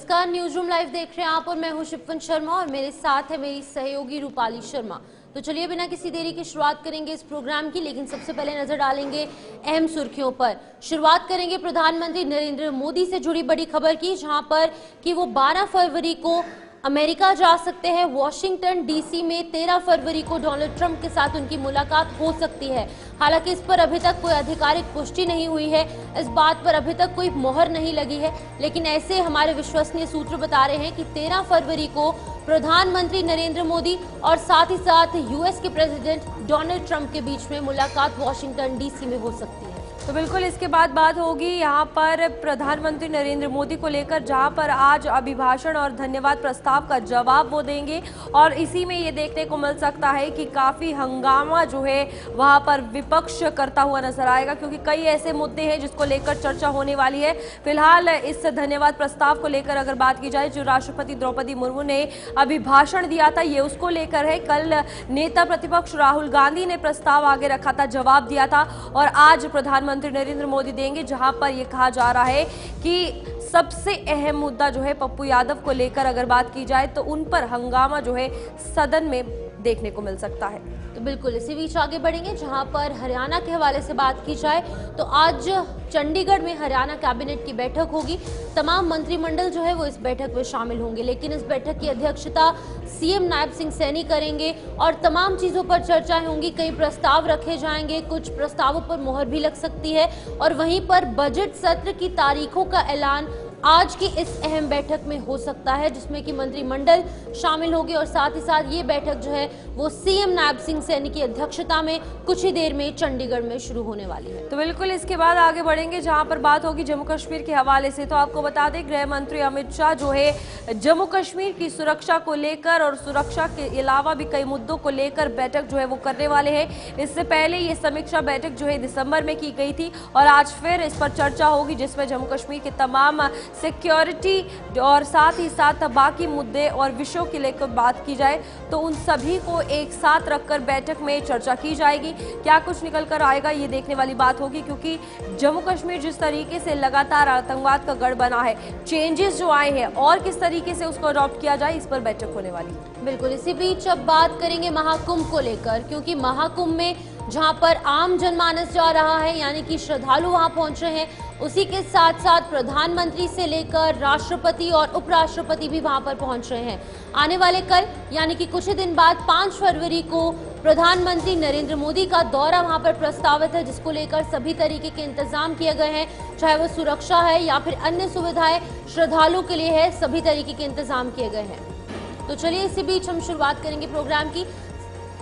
नमस्कार, news room live देख रहे हैं आप और मैं हूं शिफन शर्मा और मेरे साथ है मेरी सहयोगी रूपाली शर्मा। तो चलिए बिना किसी देरी की शुरुआत करेंगे इस प्रोग्राम की, लेकिन सबसे पहले नजर डालेंगे अहम सुर्खियों पर। शुरुआत करेंगे प्रधानमंत्री नरेंद्र मोदी से जुड़ी बड़ी खबर की, जहां पर कि वो 12 फरवरी को अमेरिका जा सकते हैं। वॉशिंगटन डीसी में 13 फरवरी को डोनाल्ड ट्रंप के साथ उनकी मुलाकात हो सकती है। हालांकि इस पर अभी तक कोई आधिकारिक पुष्टि नहीं हुई है, इस बात पर अभी तक कोई मोहर नहीं लगी है, लेकिन ऐसे हमारे विश्वसनीय सूत्र बता रहे हैं कि 13 फरवरी को प्रधानमंत्री नरेंद्र मोदी और साथ ही साथ यूएस के प्रेसिडेंट डोनाल्ड ट्रंप के बीच में मुलाकात वॉशिंगटन डीसी में हो सकती है। तो बिल्कुल इसके बाद बात होगी यहाँ पर प्रधानमंत्री नरेंद्र मोदी को लेकर, जहाँ पर आज अभिभाषण और धन्यवाद प्रस्ताव का जवाब वो देंगे और इसी में ये देखने को मिल सकता है कि काफ़ी हंगामा जो है वहाँ पर विपक्ष करता हुआ नजर आएगा, क्योंकि कई ऐसे मुद्दे हैं जिसको लेकर चर्चा होने वाली है। फिलहाल इस धन्यवाद प्रस्ताव को लेकर अगर बात की जाए, जो राष्ट्रपति द्रौपदी मुर्मू ने अभिभाषण दिया था ये उसको लेकर है। कल नेता प्रतिपक्ष राहुल गांधी ने प्रस्ताव आगे रखा था, जवाब दिया था और आज प्रधानमंत्री नरेंद्र मोदी देंगे, जहां पर यह कहा जा रहा है कि सबसे अहम मुद्दा जो है पप्पू यादव को लेकर अगर बात की जाए तो उन पर हंगामा जो है सदन में देखने को मिल सकता है। तो बिल्कुल इसी बीच आगे बढ़ेंगे, जहां पर हरियाणा के हवाले से बात की जाए तो आज चंडीगढ़ में हरियाणा कैबिनेट की बैठक होगी। तमाम मंत्रिमंडल जो है वो इस बैठक में शामिल होंगे, लेकिन इस बैठक की अध्यक्षता सीएम नायब सिंह सैनी करेंगे और तमाम चीजों पर चर्चाएं होंगी। कई प्रस्ताव रखे जाएंगे, कुछ प्रस्तावों पर मोहर भी लग सकती है और वहीं पर बजट सत्र की तारीखों का ऐलान आज की इस अहम बैठक में हो सकता है, जिसमें कि मंत्रिमंडल शामिल होगी और साथ ही साथ ये बैठक जो है वो सीएम नायब सिंह सैनी की अध्यक्षता में कुछ ही देर में चंडीगढ़ में शुरू होने वाली है। तो बिल्कुल इसके बाद आगे बढ़ेंगे, जहां पर बात होगी जम्मू कश्मीर के हवाले से। तो आपको बता दें, गृह मंत्री अमित शाह जो है जम्मू कश्मीर की सुरक्षा को लेकर और सुरक्षा के अलावा भी कई मुद्दों को लेकर बैठक जो है वो करने वाले हैं। इससे पहले ये समीक्षा बैठक जो है दिसंबर में की गई थी और आज फिर इस पर चर्चा होगी, जिसमें जम्मू कश्मीर के तमाम सिक्योरिटी और साथ ही साथ बाकी मुद्दे और विषयों के लेकर बात की जाए तो उन सभी को एक साथ रखकर बैठक में चर्चा की जाएगी। क्या कुछ निकल कर आएगा ये देखने वाली बात होगी, क्योंकि जम्मू कश्मीर जिस तरीके से लगातार आतंकवाद का गढ़ बना है, चेंजेस जो आए हैं और किस तरीके से उसको अडॉप्ट किया जाए, इस पर बैठक होने वाली है। बिल्कुल इसी बीच अब बात करेंगे महाकुंभ को लेकर, क्योंकि महाकुंभ में जहां पर आम जनमानस जा रहा है, यानी कि श्रद्धालु वहां पहुंच रहे हैं, उसी के साथ साथ प्रधानमंत्री से लेकर राष्ट्रपति और उपराष्ट्रपति भी वहां पर पहुंच रहे हैं। आने वाले कल यानी कि कुछ ही दिन बाद 5 फरवरी को प्रधानमंत्री नरेंद्र मोदी का दौरा वहां पर प्रस्तावित है, जिसको लेकर सभी तरीके के इंतजाम किए गए हैं, चाहे वो सुरक्षा है या फिर अन्य सुविधाएं श्रद्धालु के लिए है, सभी तरीके के इंतजाम किए गए हैं। तो चलिए इसी बीच हम शुरुआत करेंगे प्रोग्राम की।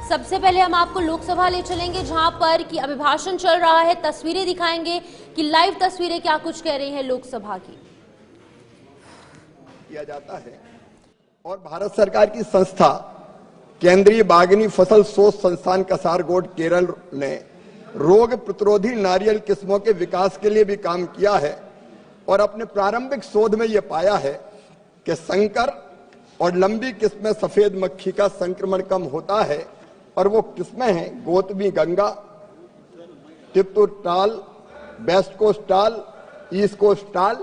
सबसे पहले हम आपको लोकसभा ले चलेंगे, जहां पर कि अभिभाषण चल रहा है। तस्वीरें दिखाएंगे कि लाइव तस्वीरें क्या कुछ कह रही हैं लोकसभा की। किया जाता है और भारत सरकार की संस्था केंद्रीय बागनी फसल शोध संस्थान कसारगोड केरल ने रोग प्रतिरोधी नारियल किस्मों के विकास के लिए भी काम किया है और अपने प्रारंभिक शोध में यह पाया है कि संकर और लंबी किस्में सफेद मक्खी का संक्रमण कम होता है और वो किस्में हैं गौतमी गंगा, टिप्टोटाल, वेस्ट कोस्ट टाल, ईस्ट कोस्ट टाल।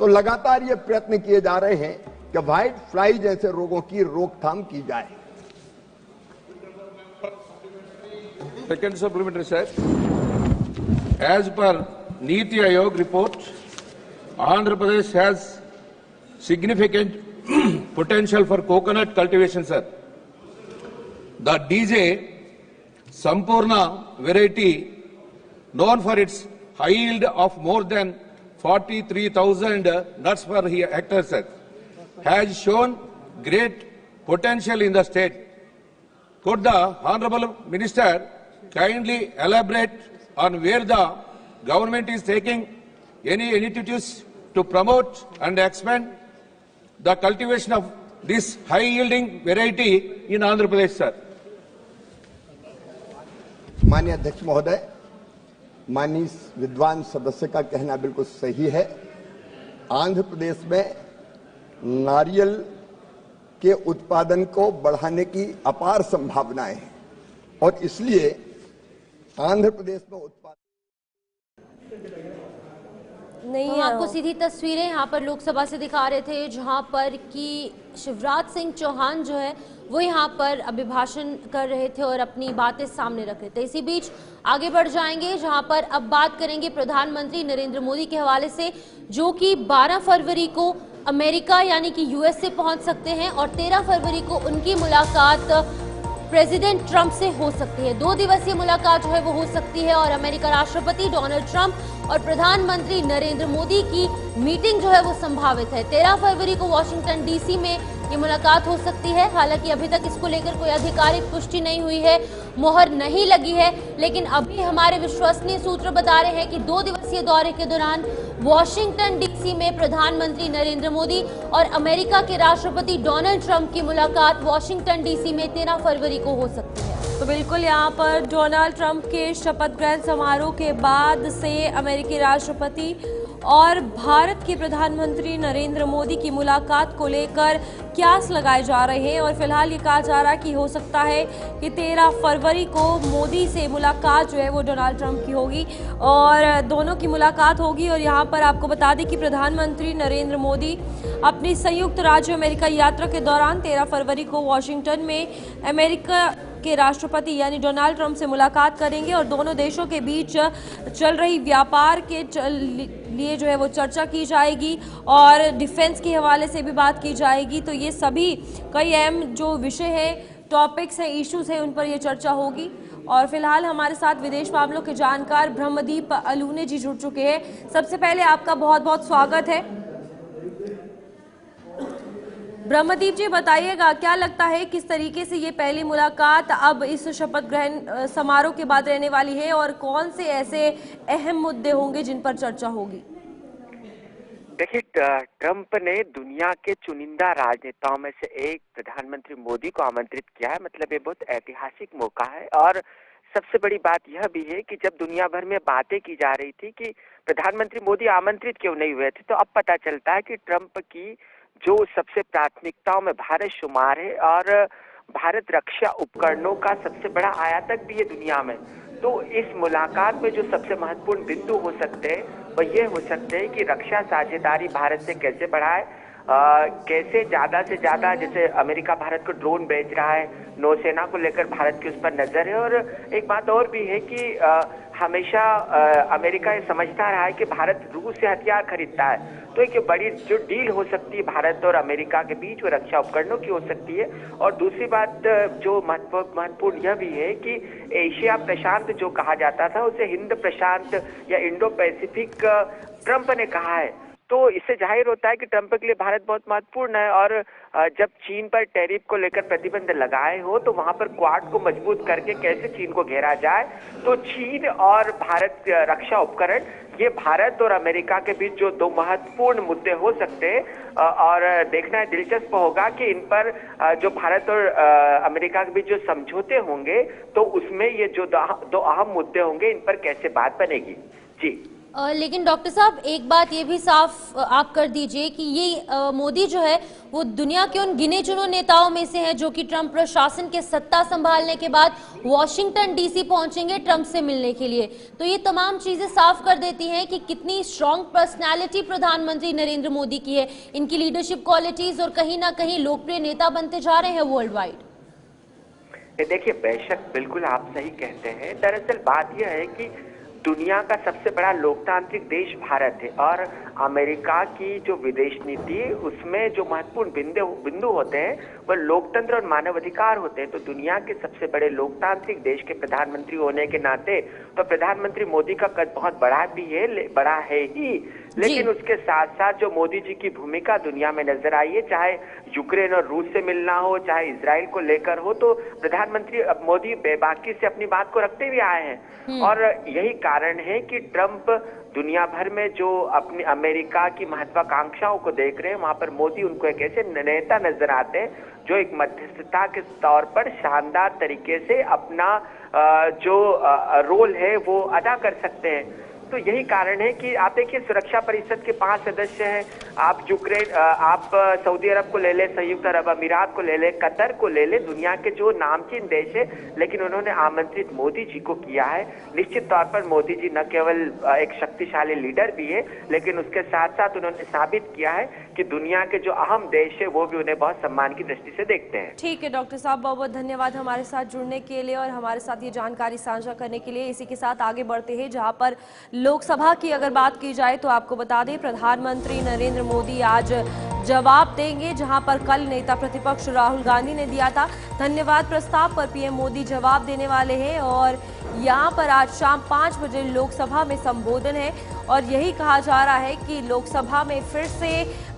तो लगातार ये प्रयत्न किए जा रहे हैं कि व्हाइट फ्लाई जैसे रोगों की रोकथाम की जाए। Second supplementary, sir. As per Niti Aayog report, Andhra Pradesh has significant potential for coconut cultivation, sir. The DJ Sampurna variety, known for its high yield of more than 43,000 nuts per hectare, sir, has shown great potential in the state. Could the Honorable Minister kindly elaborate on where the government is taking any initiatives to promote and expand the cultivation of this high-yielding variety in Andhra Pradesh, sir? माननीय अध्यक्ष महोदय, माननीय विद्वान सदस्य का कहना बिल्कुल सही है। आंध्र प्रदेश में नारियल के उत्पादन को बढ़ाने की अपार संभावनाएं हैं और इसलिए आंध्र प्रदेश में उत्पादन नहीं हम है आपको वो। सीधी तस्वीरें यहाँ पर लोकसभा से दिखा रहे थे, जहाँ पर कि शिवराज सिंह चौहान जो है वो यहाँ पर अभिभाषण कर रहे थे और अपनी बातें सामने रख रहे थे। इसी बीच आगे बढ़ जाएंगे, जहाँ पर अब बात करेंगे प्रधानमंत्री नरेंद्र मोदी के हवाले से, जो कि 12 फरवरी को अमेरिका यानी कि यूएस से पहुंच सकते हैं और 13 फरवरी को उनकी मुलाकात प्रेसिडेंट ट्रंप से हो सकती है। 2 दिवसीय मुलाकात जो है वो हो सकती है और अमेरिका राष्ट्रपति डोनाल्ड ट्रंप और प्रधानमंत्री नरेंद्र मोदी की मीटिंग जो है वो संभावित है। 13 फरवरी को वॉशिंगटन डीसी में ये मुलाकात हो सकती है। हालांकि अभी तक इसको लेकर कोई आधिकारिक पुष्टि नहीं हुई है, मोहर नहीं लगी है, लेकिन अभी हमारे विश्वसनीय सूत्र बता रहे हैं कि 2 दिवसीय दौरे के दौरान वॉशिंगटन डीसी में प्रधानमंत्री नरेंद्र मोदी और अमेरिका के राष्ट्रपति डोनाल्ड ट्रंप की मुलाकात वॉशिंगटन डीसी में 13 फरवरी को हो सकती है। तो बिल्कुल यहाँ पर डोनाल्ड ट्रंप के शपथ ग्रहण समारोह के बाद से अमेरिकी राष्ट्रपति और भारत के प्रधानमंत्री नरेंद्र मोदी की मुलाकात को लेकर क्यास लगाए जा रहे हैं और फिलहाल ये कहा जा रहा है कि हो सकता है कि 13 फरवरी को मोदी से मुलाकात जो है वो डोनाल्ड ट्रंप की होगी और दोनों की मुलाकात होगी। और यहाँ पर आपको बता दें कि प्रधानमंत्री नरेंद्र मोदी अपनी संयुक्त राज्य अमेरिका यात्रा के दौरान 13 फरवरी को वॉशिंगटन में अमेरिका के राष्ट्रपति यानी डोनाल्ड ट्रंप से मुलाकात करेंगे और दोनों देशों के बीच चल रही व्यापार के लिए जो है वो चर्चा की जाएगी और डिफेंस के हवाले से भी बात की जाएगी। तो ये सभी कई अहम जो विषय है, टॉपिक्स हैं, इश्यूज हैं, उन पर ये चर्चा होगी। और फिलहाल हमारे साथ विदेश मामलों के जानकार ब्रह्मदीप अलूने जी जुड़ चुके हैं। सबसे पहले आपका बहुत बहुत स्वागत है। ब्रह्मदीप जी, बताइएगा क्या लगता है किस तरीके से ये पहली मुलाकात अब इस शपथ ग्रहण समारोह के बाद रहने वाली है और कौन से ऐसे अहम मुद्दे होंगे जिन पर चर्चा होगी? देखिए, ट्रंप ने दुनिया के चुनिंदा राजनेताओं में से एक प्रधानमंत्री मोदी को आमंत्रित किया है। मतलब ये बहुत ऐतिहासिक मौका है और सबसे बड़ी बात यह भी है कि जब दुनिया भर में बातें की जा रही थी कि प्रधानमंत्री मोदी आमंत्रित क्यों नहीं हुए थे, तो अब पता चलता है कि ट्रंप की जो सबसे प्राथमिकताओं में भारत शुमार है और भारत रक्षा उपकरणों का सबसे बड़ा आयातक भी है दुनिया में। तो इस मुलाकात में जो सबसे महत्वपूर्ण बिंदु हो सकते हैं वह ये हो सकते हैं कि रक्षा साझेदारी भारत से कैसे बढ़ाए, कैसे ज्यादा से ज्यादा, जैसे अमेरिका भारत को ड्रोन बेच रहा है, नौसेना को लेकर भारत की उस पर नजर है। और एक बात और भी है कि हमेशा अमेरिका ये समझता रहा है कि भारत रूस से हथियार खरीदता है, तो एक बड़ी जो डील हो सकती है भारत और अमेरिका के बीच वो रक्षा उपकरणों की हो सकती है। और दूसरी बात जो महत्वपूर्ण यह भी है कि एशिया प्रशांत जो कहा जाता था उसे हिंद प्रशांत या इंडो पैसिफिक ट्रंप ने कहा है। तो इससे जाहिर होता है कि ट्रंप के लिए भारत बहुत महत्वपूर्ण है और जब चीन पर टैरिफ को लेकर प्रतिबंध लगाए हो तो वहां पर क्वाड को मजबूत करके कैसे चीन को घेरा जाए। तो चीन और भारत रक्षा उपकरण, ये भारत और अमेरिका के बीच जो 2 महत्वपूर्ण मुद्दे हो सकते हैं और देखना है, दिलचस्प होगा कि इन पर जो भारत और अमेरिका के बीच जो समझौते होंगे तो उसमें ये जो 2 अहम मुद्दे होंगे इन पर कैसे बात बनेगी। जी लेकिन डॉक्टर साहब, एक बात ये भी साफ आप कर दीजिए कि ये मोदी जो है वो दुनिया के उन गिने चुने नेताओं में से हैं जो कि ट्रंप प्रशासन के सत्ता संभालने के बाद वॉशिंगटन डीसी पहुंचेंगे ट्रंप से मिलने के लिए। तो ये तमाम चीजें साफ कर देती हैं कि कितनी स्ट्रांग पर्सनालिटी प्रधानमंत्री नरेंद्र मोदी की है, इनकी लीडरशिप क्वालिटीज, और कहीं ना कहीं लोकप्रिय नेता बनते जा रहे हैं वर्ल्ड वाइड। देखिए, बेशक बिल्कुल आप सही कहते हैं। दरअसल बात यह है कि दुनिया का सबसे बड़ा लोकतांत्रिक देश भारत है और अमेरिका की जो विदेश नीति उसमें जो महत्वपूर्ण बिंदु होते हैं वह लोकतंत्र और मानवाधिकार होते हैं। तो दुनिया के सबसे बड़े लोकतांत्रिक देश के प्रधानमंत्री होने के नाते तो प्रधानमंत्री मोदी का कद बहुत बड़ा है ही, लेकिन उसके साथ साथ जो मोदी जी की भूमिका दुनिया में नजर आई है, चाहे यूक्रेन और रूस से मिलना हो, चाहे इजराइल को लेकर हो, तो प्रधानमंत्री मोदी बेबाकी से अपनी बात को रखते हुए आए हैं। और यही कारण है कि ट्रंप दुनिया भर में जो अपनी अमेरिका की महत्वाकांक्षाओं को देख रहे हैं, वहां पर मोदी उनको एक ऐसे नेता नजर आते हैं जो एक मध्यस्थता के तौर पर शानदार तरीके से अपना जो रोल है वो अदा कर सकते हैं। तो यही कारण है कि आप देखिए, सुरक्षा परिषद के 5 सदस्य हैं, आप यूक्रेन, आप सऊदी अरब को ले ले, संयुक्त अरब अमीरात को ले ले, कतर को ले ले, दुनिया के जो नामचीन देश है, लेकिन उन्होंने आमंत्रित मोदी जी को किया है। निश्चित तौर पर मोदी जी न केवल एक शक्तिशाली लीडर भी है, लेकिन उसके साथ साथ उन्होंने साबित किया है कि दुनिया के जो अहम देश है वो भी उन्हें बहुत सम्मान की दृष्टि से देखते हैं। ठीक है डॉक्टर साहब, बहुत बहुत धन्यवाद हमारे साथ जुड़ने के लिए और हमारे साथ ये जानकारी साझा करने के लिए। इसी के साथ आगे बढ़ते हैं, जहां पर लोकसभा की अगर बात की जाए तो आपको बता दें प्रधानमंत्री नरेंद्र मोदी आज जवाब देंगे, जहां पर कल नेता प्रतिपक्ष राहुल गांधी ने दिया था धन्यवाद प्रस्ताव पर पीएम मोदी जवाब देने वाले हैं और यहां पर आज शाम 5 बजे लोकसभा में संबोधन है और यही कहा जा रहा है कि लोकसभा में फिर से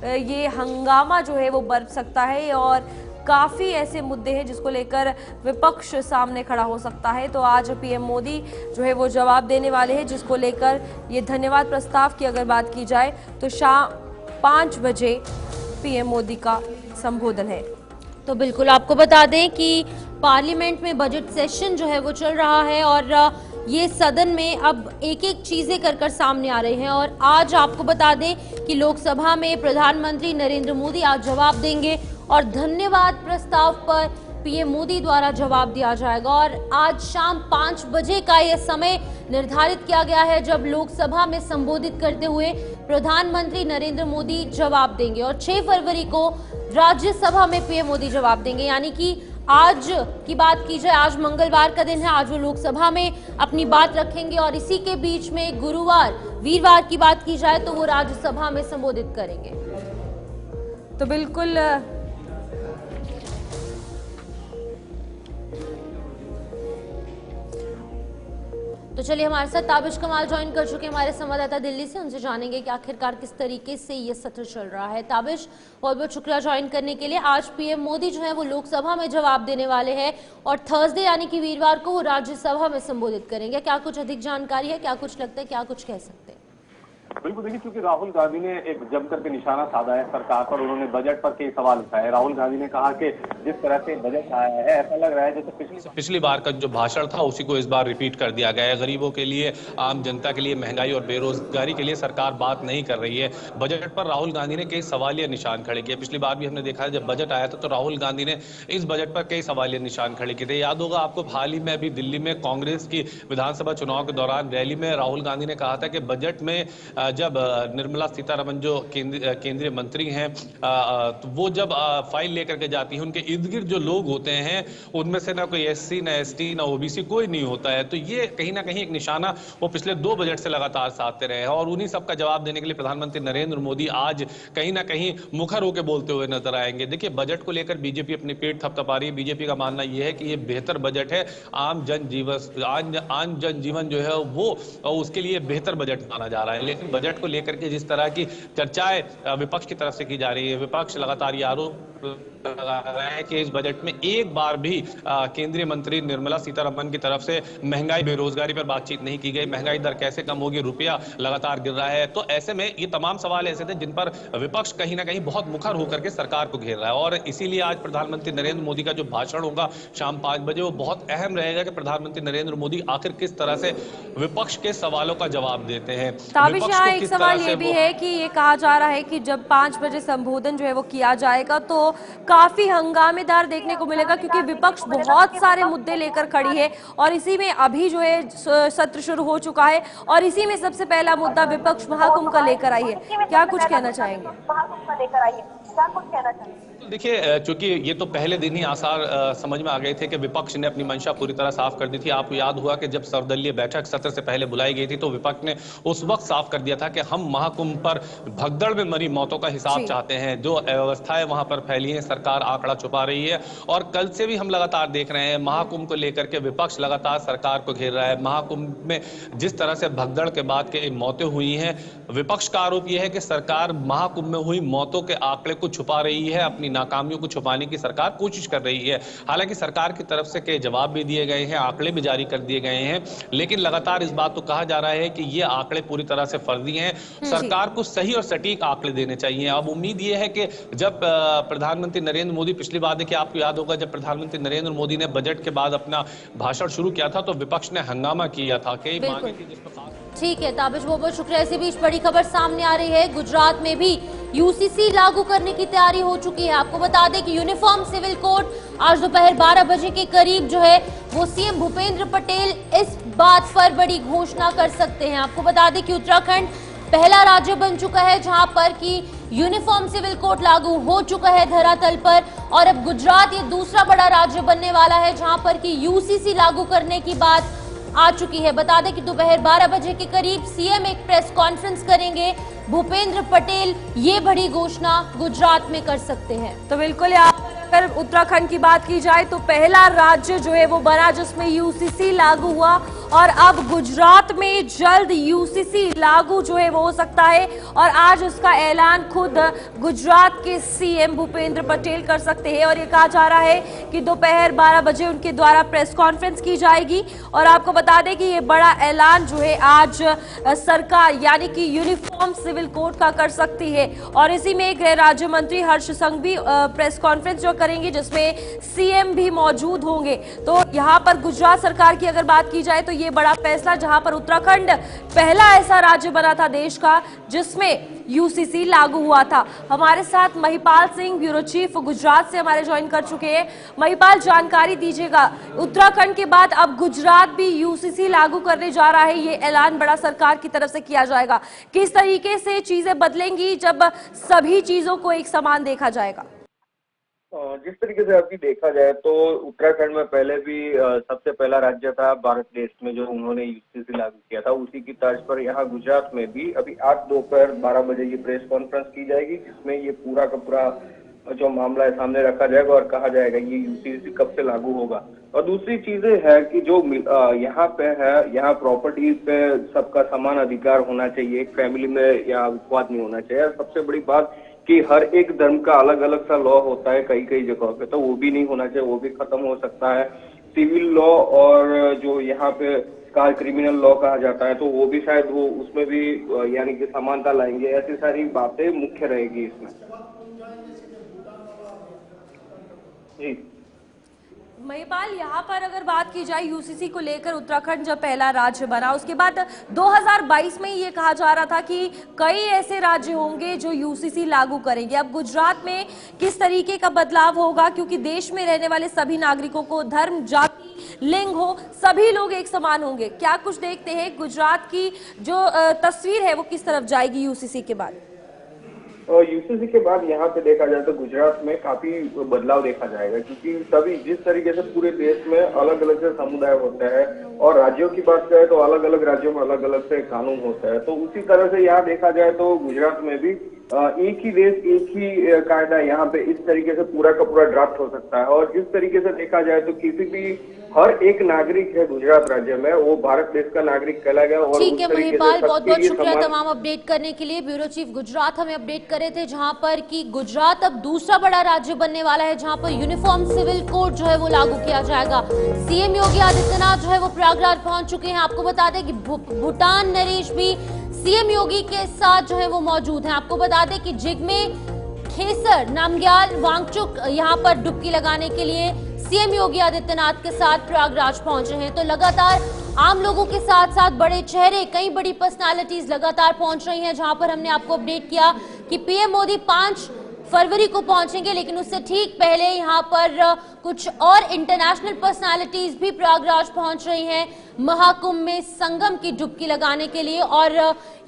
ये हंगामा जो है वो बरप सकता है और काफ़ी ऐसे मुद्दे हैं जिसको लेकर विपक्ष सामने खड़ा हो सकता है। तो आज पीएम मोदी जो है वो जवाब देने वाले हैं, जिसको लेकर ये धन्यवाद प्रस्ताव की अगर बात की जाए तो शाम 5 बजे पीएम मोदी का संबोधन है। तो बिल्कुल आपको बता दें कि पार्लियामेंट में बजट सेशन जो है वो चल रहा है और ये सदन में अब एक एक चीजें कर सामने आ रही हैं और आज आपको बता दें कि लोकसभा में प्रधानमंत्री नरेंद्र मोदी आज जवाब देंगे और धन्यवाद प्रस्ताव पर पीएम मोदी द्वारा जवाब दिया जाएगा और आज शाम 5 बजे का यह समय निर्धारित किया गया है जब लोकसभा में संबोधित करते हुए प्रधानमंत्री नरेंद्र मोदी जवाब देंगे और 6 फरवरी को राज्यसभा में पीएम मोदी जवाब देंगे। यानी कि आज की बात की जाए, आज मंगलवार का दिन है, आज वो लोकसभा में अपनी बात रखेंगे और इसी के बीच में वीरवार की बात की जाए तो वो राज्यसभा में संबोधित करेंगे। तो बिल्कुल तो चलिए हमारे साथ ताबिश कमाल ज्वाइन कर चुके हमारे संवाददाता दिल्ली से, उनसे जानेंगे कि आखिरकार किस तरीके से ये सत्र चल रहा है। ताबिश, बहुत बहुत शुक्रिया ज्वाइन करने के लिए। आज पीएम मोदी जो है वो लोकसभा में जवाब देने वाले हैं और थर्सडे यानी कि वीरवार को वो राज्यसभा में संबोधित करेंगे। क्या कुछ अधिक जानकारी है, क्या कुछ लगता है, क्या कुछ कह सकते हैं? बिल्कुल, देखिए क्योंकि राहुल गांधी ने एक जमकर के निशाना साधा है सरकार पर, उन्होंने बजट पर कई सवाल उठाए। राहुल गांधी ने कहा कि जिस तरह से बजट आया है ऐसा लग रहा है जैसे पिछली बार का जो भाषण था उसी को इस बार रिपीट कर दिया गया है। गरीबों के लिए, आम जनता के लिए, महंगाई और बेरोजगारी के लिए सरकार बात नहीं कर रही है। बजट पर राहुल गांधी ने कई सवालिया निशान खड़े किए। पिछली बार भी हमने देखा है जब बजट आया था तो राहुल गांधी ने इस बजट पर कई सवालिया निशान खड़े किए थे। याद होगा आपको, हाल ही में अभी दिल्ली में कांग्रेस की विधानसभा चुनाव के दौरान रैली में राहुल गांधी ने कहा था कि बजट में जब निर्मला सीतारमण जो केंद्रीय मंत्री हैं तो वो जब फाइल लेकर के जाती हैं उनके इर्द गिर्द जो लोग होते हैं उनमें से ना कोई एससी, ना एसटी, ना ओबीसी कोई नहीं होता है। तो ये कहीं ना कहीं एक निशाना वो पिछले 2 बजट से लगातार साधते रहे हैं और उन्हीं सब का जवाब देने के लिए प्रधानमंत्री नरेंद्र मोदी आज कहीं ना कहीं मुखर होकर बोलते हुए नजर आएंगे। देखिए, बजट को लेकर बीजेपी अपनी पेट थपथपा रही है। बीजेपी का मानना यह है कि ये बेहतर बजट है, आम जनजीवन जो है वो उसके लिए बेहतर बजट माना जा रहा है। लेकिन बजट को लेकर के जिस तरह की चर्चाएं विपक्ष की तरफ से की जा रही है, विपक्ष लगातार ये आरोप लगा रहा है कि इस बजट में एक बार भी केंद्रीय मंत्री निर्मला सीतारमण की तरफ से महंगाई, बेरोजगारी पर बातचीत नहीं की गई। महंगाई दर कैसे कम होगी, रुपया लगातार गिर रहा है। तो ऐसे में ये तमाम सवाल ऐसे थे जिन पर विपक्ष कहीं ना कहीं बहुत मुखर होकर के सरकार को घेर रहा है और इसीलिए आज प्रधानमंत्री नरेंद्र मोदी का जो भाषण होगा शाम 5 बजे वो बहुत अहम रहेगा कि प्रधानमंत्री नरेंद्र मोदी आखिर किस तरह से विपक्ष के सवालों का जवाब देते हैं। ताबिश, यहाँ एक सवाल ये भी है कि ये कहा जा रहा है कि जब 5 बजे संबोधन जो है वो किया जाएगा तो काफी हंगामेदार देखने को मिलेगा क्योंकि विपक्ष बहुत सारे मुद्दे लेकर खड़ी है और इसी में अभी जो है सत्र शुरू हो चुका है और इसी में सबसे पहला मुद्दा विपक्ष महाकुंभ का लेकर आई है। क्या कुछ कहना चाहेंगे? देखिए, चूंकि ये तो पहले दिन ही आसार समझ में आ गए थे कि विपक्ष ने अपनी मंशा पूरी तरह साफ कर दी थी। आपको याद हुआ कि जब सर्वदलीय बैठक सत्र से पहले बुलाई गई थी तो विपक्ष ने उस वक्त साफ कर दिया था कि हम महाकुंभ पर भगदड़ में मरी मौतों का हिसाब चाहते हैं। जो अव्यवस्थाएं वहां पर फैली हैं, सरकार आंकड़ा छुपा रही है और कल से भी हम लगातार देख रहे हैं महाकुंभ को लेकर के विपक्ष लगातार सरकार को घेर रहा है। महाकुंभ में जिस तरह से भगदड़ के बाद के मौतें हुई हैं, विपक्ष का आरोप यह है कि सरकार महाकुंभ में हुई मौतों के आंकड़े को छुपा रही है, अपनी नाकामियों को छुपाने की सरकार कोशिश कर रही है। हालांकि सरकार की तरफ से कई जवाब भी दिए गए हैं, आंकड़े भी जारी कर दिए गए हैं, लेकिन लगातार इस बात को कहा जा रहा है कि ये आंकड़े पूरी तरह से फर्जी हैं। सरकार को सही और सटीक आंकड़े देने चाहिए। अब उम्मीद ये है कि जब प्रधानमंत्री नरेंद्र मोदी, पिछली बार देखिए आपको याद होगा जब प्रधानमंत्री नरेंद्र मोदी ने बजट के बाद अपना भाषण शुरू किया था तो विपक्ष ने हंगामा किया था, कई मांगे थी जिस पर। ठीक है ताबिश, बहुत बहुत शुक्रिया। इसी बीच बड़ी खबर सामने आ रही है, गुजरात में भी यूसीसी लागू करने की तैयारी हो चुकी है। आपको बता दें कि यूनिफॉर्म सिविल कोड आज दोपहर 12 बजे के करीब जो है वो सीएम भूपेंद्र पटेल इस बात पर बड़ी घोषणा कर सकते हैं। आपको बता दें कि उत्तराखंड पहला राज्य बन चुका है जहां पर कि यूनिफॉर्म सिविल कोड लागू हो चुका है धरातल पर, और अब गुजरात ये दूसरा बड़ा राज्य बनने वाला है जहां पर कि यूसीसी लागू करने की बात आ चुकी है। बता दें कि दोपहर 12 बजे के करीब सीएम एक प्रेस कॉन्फ्रेंस करेंगे। भूपेंद्र पटेल ये बड़ी घोषणा गुजरात में कर सकते हैं। तो बिल्कुल अगर उत्तराखंड की बात की जाए तो पहला राज्य जो है वो बना जिसमें यूसीसी लागू हुआ, और अब गुजरात में जल्द यूसीसी लागू जो है वो हो सकता है, और आज उसका ऐलान खुद गुजरात के सीएम भूपेंद्र पटेल कर सकते हैं। और ये कहा जा रहा है कि दोपहर 12 बजे उनके द्वारा प्रेस कॉन्फ्रेंस की जाएगी। और आपको बता दें कि ये बड़ा ऐलान जो है आज सरकार यानी कि यूनिफॉर्म सिविल कोड का कर सकती है। और इसी में गृह राज्य मंत्री हर्ष संघवी प्रेस कॉन्फ्रेंस जो करेंगे जिसमें सीएम भी मौजूद होंगे। तो यहाँ पर गुजरात सरकार की अगर बात की जाए तो ये बड़ा फैसला, जहां पर उत्तराखंड पहला ऐसा राज्य बना था देश का जिसमें यूसीसी लागू हुआ था। हमारे साथ महिपाल सिंह, ब्यूरो चीफ गुजरात से हमारे ज्वाइन कर चुके हैं। महिपाल, जानकारी दीजिएगा, उत्तराखंड के बाद अब गुजरात भी यूसीसी लागू करने जा रहा है, ये ऐलान बड़ा सरकार की तरफ से किया जाएगा। किस तरीके से चीजें बदलेंगी जब सभी चीजों को एक समान देखा जाएगा? जिस तरीके से अभी देखा जाए तो उत्तराखंड में पहले भी सबसे पहला राज्य था भारत देश में जो उन्होंने यूसीसी लागू किया था, उसी की तर्ज पर यहाँ गुजरात में भी अभी आज दोपहर 12 बजे ये प्रेस कॉन्फ्रेंस की जाएगी जिसमें ये पूरा का पूरा जो मामला है सामने रखा जाएगा और कहा जाएगा ये यूसीसी कब से लागू होगा। और दूसरी चीजें है कि जो यहाँ पे है, यहाँ प्रॉपर्टी पे सबका समान अधिकार होना चाहिए, एक फैमिली में यहाँ विवाद नहीं होना चाहिए। सबसे बड़ी बात कि हर एक धर्म का अलग अलग सा लॉ होता है कई कई जगहों पे, तो वो भी नहीं होना चाहिए, वो भी खत्म हो सकता है। सिविल लॉ और जो यहाँ पे क्रिमिनल लॉ कहा जाता है तो वो भी शायद वो उसमें भी यानी कि समानता लाएंगे। ऐसी सारी बातें मुख्य रहेगी इसमें। जी महिपाल, यहाँ पर अगर बात की जाए यूसीसी को लेकर, उत्तराखंड जब पहला राज्य बना उसके बाद 2022 में ये कहा जा रहा था कि कई ऐसे राज्य होंगे जो यूसीसी लागू करेंगे। अब गुजरात में किस तरीके का बदलाव होगा, क्योंकि देश में रहने वाले सभी नागरिकों को धर्म, जाति, लिंग हो, सभी लोग एक समान होंगे। क्या कुछ देखते हैं गुजरात की जो तस्वीर है वो किस तरफ जाएगी यूसीसी के बाद? यूसीसी के बाद यहाँ पे देखा जाए तो गुजरात में काफी बदलाव देखा जाएगा, क्योंकि सभी जिस तरीके से पूरे देश में अलग अलग से समुदाय होते हैं और राज्यों की बात करें तो अलग अलग राज्यों में अलग अलग से कानून होता है, तो उसी तरह से यहाँ देखा जाए तो गुजरात में भी एक ही देश एक ही कायदा यहाँ पे इस तरीके से पूरा का पूरा ड्राफ्ट हो सकता है। और जिस तरीके से देखा जाए तो किसी भी हर एक नागरिक है गुजरात राज्य में वो भारत देश का नागरिक कहलाएगा। और ठीक है महिपाल, बहुत बहुत शुक्रिया तमाम अपडेट करने के लिए। ब्यूरो चीफ गुजरात हमें अपडेट कर रहे थे जहां पर कि गुजरात अब दूसरा बड़ा राज्य बनने वाला है जहां पर यूनिफॉर्म सिविल कोड जो है वो लागू किया जाएगा। सीएम योगी आदित्यनाथ जो है वो प्रयागराज पहुंच चुके हैं। आपको बता दें कि भूटान नरेश भी सीएम योगी के साथ जो है वो मौजूद हैं। आपको बता दें कि जिग्मे खेसर नामग्याल वांगचुक यहां पर डुबकी लगाने के लिए सीएम योगी आदित्यनाथ के साथ प्रयागराज पहुंचे हैं। तो लगातार आम लोगों के साथ साथ बड़े चेहरे, कई बड़ी पर्सनालिटीज लगातार पहुंच रही हैं, जहां पर हमने आपको अपडेट किया कि पीएम मोदी 5 फरवरी को पहुंचेंगे, लेकिन उससे ठीक पहले यहां पर कुछ और इंटरनेशनल पर्सनालिटीज भी प्रयागराज पहुंच रही हैं महाकुंभ में संगम की डुबकी लगाने के लिए। और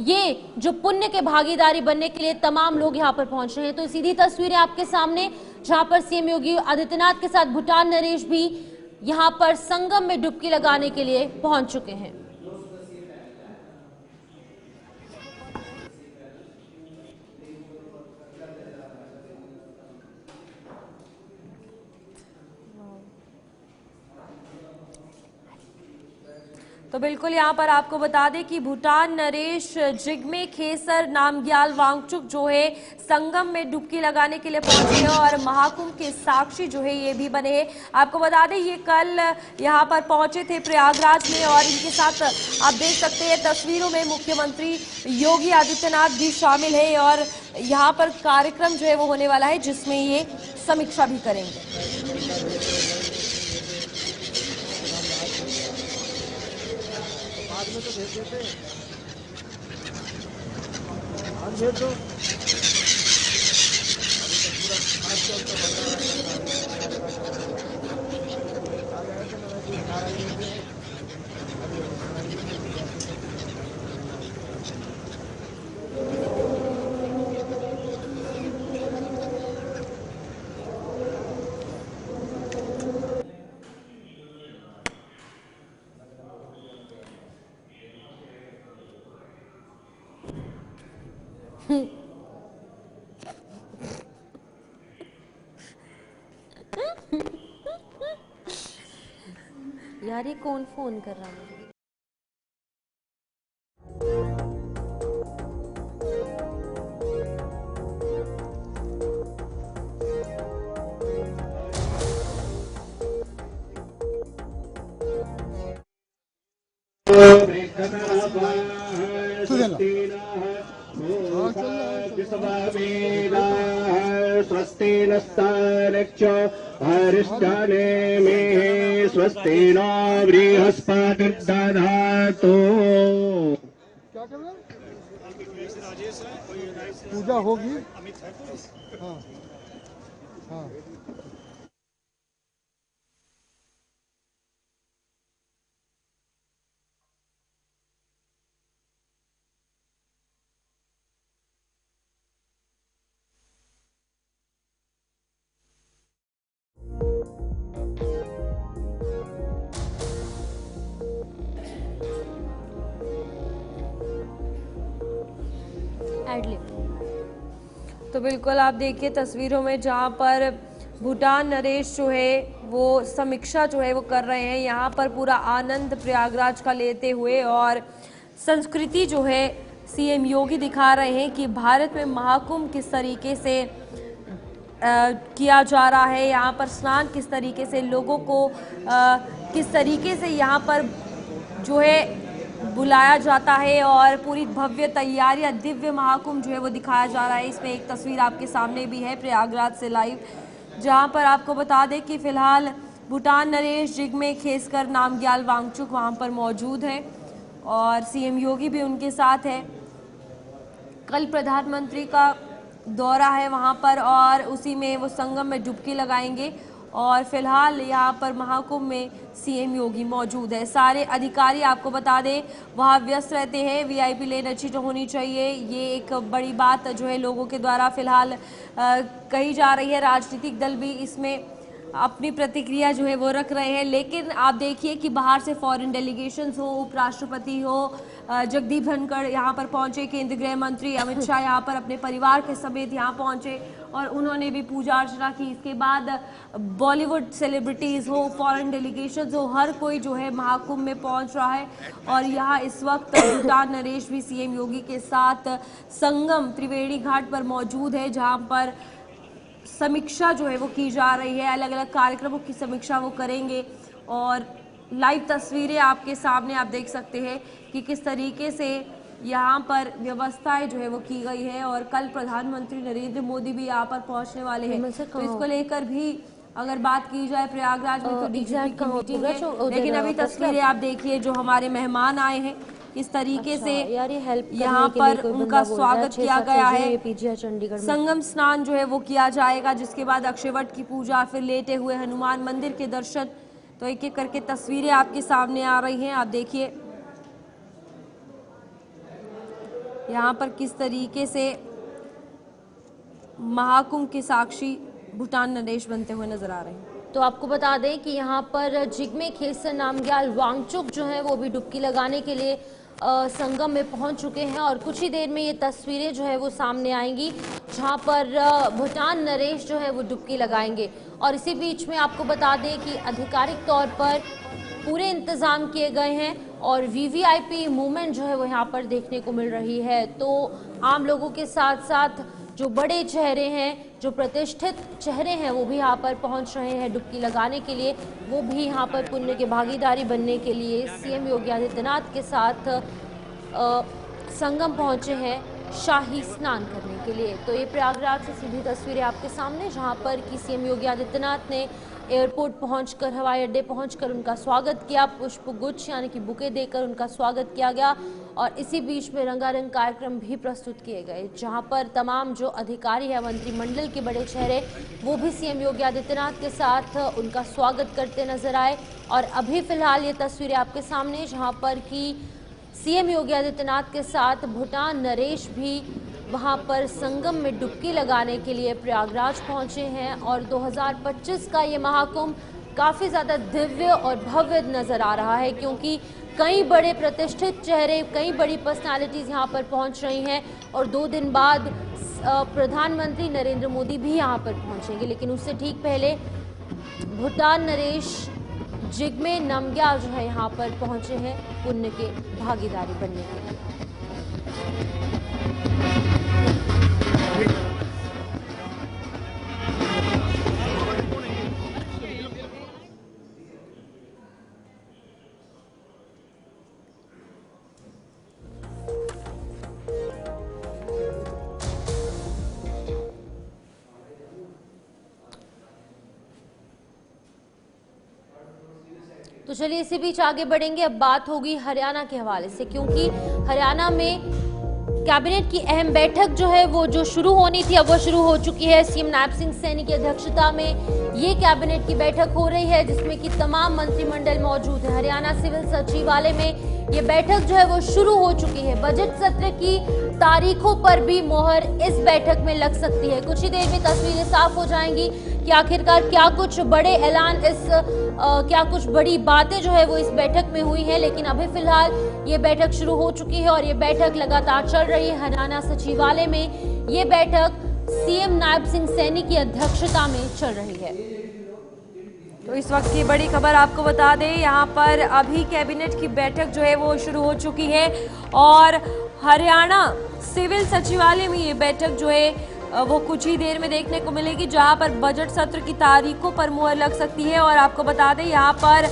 ये जो पुण्य के भागीदारी बनने के लिए तमाम लोग यहां पर पहुंच रहे हैं। तो सीधी तस्वीरें आपके सामने, जहां पर सीएम योगी आदित्यनाथ के साथ भूटान नरेश भी यहां पर संगम में डुबकी लगाने के लिए पहुंच चुके हैं। तो बिल्कुल यहाँ पर आपको बता दें कि भूटान नरेश जिग्मे खेसर नामग्याल वांगचुक जो है संगम में डुबकी लगाने के लिए पहुंचे हैं और महाकुंभ के साक्षी जो है ये भी बने हैं। आपको बता दें ये कल यहाँ पर पहुंचे थे प्रयागराज में और इनके साथ आप देख सकते हैं तस्वीरों में मुख्यमंत्री योगी आदित्यनाथ भी शामिल है और यहाँ पर कार्यक्रम जो है वो होने वाला है जिसमें ये समीक्षा भी करेंगे। तो भेज देते यार ये कौन फोन कर रहा है? स्वस्ति नस्तारक्ष्यो हरिष्ठाने मे स्वस्ति नो बृहस्पतिर्दधातु। क्या कर रहे हैं? पूजा होगी। हाँ हाँ। तो बिल्कुल आप देखिए तस्वीरों में जहाँ पर भूटान नरेश जो है वो समीक्षा जो है वो कर रहे हैं। यहाँ पर पूरा आनंद प्रयागराज का लेते हुए और संस्कृति जो है सीएम योगी दिखा रहे हैं कि भारत में महाकुंभ किस तरीके से किया जा रहा है, यहाँ पर स्नान किस तरीके से लोगों को किस तरीके से यहाँ पर जो है बुलाया जाता है और पूरी भव्य तैयारियां दिव्य महाकुंभ जो है वो दिखाया जा रहा है। इसमें एक तस्वीर आपके सामने भी है प्रयागराज से लाइव, जहां पर आपको बता दें कि फिलहाल भूटान नरेश जिग्मे खेसकर नामग्याल वांगचुक वहां पर मौजूद है और सीएम योगी भी उनके साथ है। कल प्रधानमंत्री का दौरा है वहां पर और उसी में वो संगम में डुबकी लगाएंगे और फिलहाल यहाँ पर महाकुंभ में सीएम योगी मौजूद है। सारे अधिकारी आपको बता दें वहाँ व्यस्त रहते हैं। वीआईपी लेन अच्छी तो होनी चाहिए, ये एक बड़ी बात जो है लोगों के द्वारा फिलहाल कही जा रही है। राजनीतिक दल भी इसमें अपनी प्रतिक्रिया जो है वो रख रहे हैं, लेकिन आप देखिए कि बाहर से फॉरेन डेलीगेशंस हो, उपराष्ट्रपति हो, जगदीप धनखड़ यहाँ पर पहुँचे, केंद्रीय गृह मंत्री अमित शाह यहाँ पर अपने परिवार के समेत यहाँ पहुँचे और उन्होंने भी पूजा अर्चना की। इसके बाद बॉलीवुड सेलिब्रिटीज़ हो, फॉरेन डेलीगेशंस हो, हर कोई जो है महाकुंभ में पहुँच रहा है और यहाँ इस वक्त भूटान नरेश भी सीएम योगी के साथ संगम त्रिवेणी घाट पर मौजूद है, जहाँ पर समीक्षा जो है वो की जा रही है। अलग अलग कार्यक्रमों की समीक्षा वो करेंगे और लाइव तस्वीरें आपके सामने आप देख सकते हैं कि किस तरीके से यहाँ पर व्यवस्थाएं जो है वो की गई है और कल प्रधानमंत्री नरेंद्र मोदी भी यहाँ पर पहुँचने वाले हैं। तो इसको लेकर भी अगर बात की जाए प्रयागराज में तो डीजीपी की मीटिंग है, लेकिन अभी तस्वीरें आप देखिए जो हमारे मेहमान आए हैं इस तरीके से यहाँ पर उनका स्वागत किया गया है। संगम स्नान जो है वो किया जाएगा, जिसके बाद अक्षयवट की पूजा, फिर लेटे हुए हनुमान मंदिर के दर्शन। तो एक एक करके तस्वीरें आपके सामने आ रही हैं, आप देखिए यहाँ पर किस तरीके से महाकुंभ के साक्षी भूटान नरेश बनते हुए नजर आ रहे हैं। तो आपको बता दें कि यहाँ पर जिग्मे खेसर नामग्याल वांगचुक जो है वो भी डुबकी लगाने के लिए संगम में पहुंच चुके हैं और कुछ ही देर में ये तस्वीरें जो है वो सामने आएंगी जहां पर भूटान नरेश जो है वो डुबकी लगाएंगे। और इसी बीच में आपको बता दें कि आधिकारिक तौर पर पूरे इंतजाम किए गए हैं और वीवीआईपी मूवमेंट जो है वो यहाँ पर देखने को मिल रही है। तो आम लोगों के साथ साथ जो बड़े चेहरे हैं, जो प्रतिष्ठित चेहरे हैं, वो भी यहाँ पर पहुँच रहे हैं डुबकी लगाने के लिए। वो भी यहाँ पर पुण्य की भागीदारी बनने के लिए सीएम योगी आदित्यनाथ के साथ संगम पहुँचे हैं शाही स्नान करने के लिए। तो ये प्रयागराज से सीधी तस्वीरें आपके सामने, जहाँ पर कि सीएम योगी आदित्यनाथ ने एयरपोर्ट पहुंचकर, हवाई अड्डे पहुंचकर उनका स्वागत किया, पुष्पगुच्छ यानी कि बुके देकर उनका स्वागत किया गया और इसी बीच में रंगारंग कार्यक्रम भी प्रस्तुत किए गए, जहां पर तमाम जो अधिकारी है, मंत्रिमंडल के बड़े चेहरे, वो भी सीएम योगी आदित्यनाथ के साथ उनका स्वागत करते नजर आए। और अभी फिलहाल ये तस्वीरें आपके सामने, जहाँ पर कि सीएम योगी आदित्यनाथ के साथ भूटान नरेश भी वहां पर संगम में डुबकी लगाने के लिए प्रयागराज पहुंचे हैं। और 2025 का ये महाकुंभ काफ़ी ज़्यादा दिव्य और भव्य नज़र आ रहा है, क्योंकि कई बड़े प्रतिष्ठित चेहरे, कई बड़ी पर्सनालिटीज यहाँ पर पहुँच रही हैं और 2 दिन बाद प्रधानमंत्री नरेंद्र मोदी भी यहाँ पर पहुँचेंगे। लेकिन उससे ठीक पहले भूटान नरेश जिग्मे नामग्याल जो है यहाँ पर पहुँचे हैं पुण्य के भागीदारी बनने के लिए। तो चलिए इसी बीच आगे बढ़ेंगे। अब बात होगी हरियाणा के हवाले से, क्योंकि हरियाणा में कैबिनेट की अहम बैठक जो है वो जो शुरू होनी थी अब वो शुरू हो चुकी है। सीएम नायब सिंह सैनी की अध्यक्षता में ये कैबिनेट की बैठक हो रही है जिसमें कि तमाम मंत्रिमंडल मौजूद है। हरियाणा सिविल सचिवालय में ये बैठक जो है वो शुरू हो चुकी है। बजट सत्र की तारीखों पर भी मोहर इस बैठक में लग सकती है। कुछ ही देर में तस्वीरें साफ हो जाएंगी कि आखिरकार क्या कुछ बड़े ऐलान क्या कुछ बड़ी बातें जो है वो इस बैठक में हुई हैं। लेकिन अभी फिलहाल ये बैठक शुरू हो चुकी है और ये बैठक लगातार चल रही है। हरियाणा सचिवालय में ये बैठक सीएम नायब सिंह सैनी की अध्यक्षता में चल रही है। तो इस वक्त की बड़ी खबर आपको बता दें, यहाँ पर अभी कैबिनेट की बैठक जो है वो शुरू हो चुकी है और हरियाणा सिविल सचिवालय में ये बैठक जो है वो कुछ ही देर में देखने को मिलेगी, जहां पर बजट सत्र की तारीखों पर मुहर लग सकती है। और आपको बता दें यहाँ पर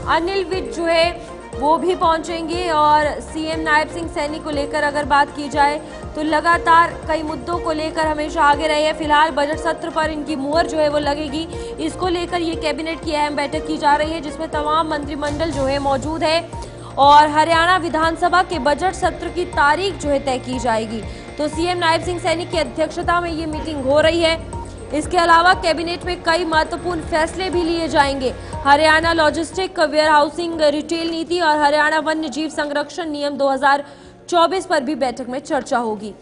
अनिल विज जो है वो भी पहुंचेंगे और सीएम नायब सिंह सैनी को लेकर अगर बात की जाए तो लगातार कई मुद्दों को लेकर हमेशा आगे रहे हैं। फिलहाल बजट सत्र पर इनकी मुहर जो है वो लगेगी, इसको लेकर ये कैबिनेट की अहम बैठक की जा रही है जिसमें तमाम मंत्रिमंडल जो है मौजूद है और हरियाणा विधानसभा के बजट सत्र की तारीख जो है तय की जाएगी। तो सीएम नायब सिंह सैनी की अध्यक्षता में ये मीटिंग हो रही है। इसके अलावा कैबिनेट में कई महत्वपूर्ण फैसले भी लिए जाएंगे। Haryana logistic warehousing retail नीति और हरियाणा वन्य जीव संरक्षण नियम 2024 पर भी बैठक में चर्चा होगी।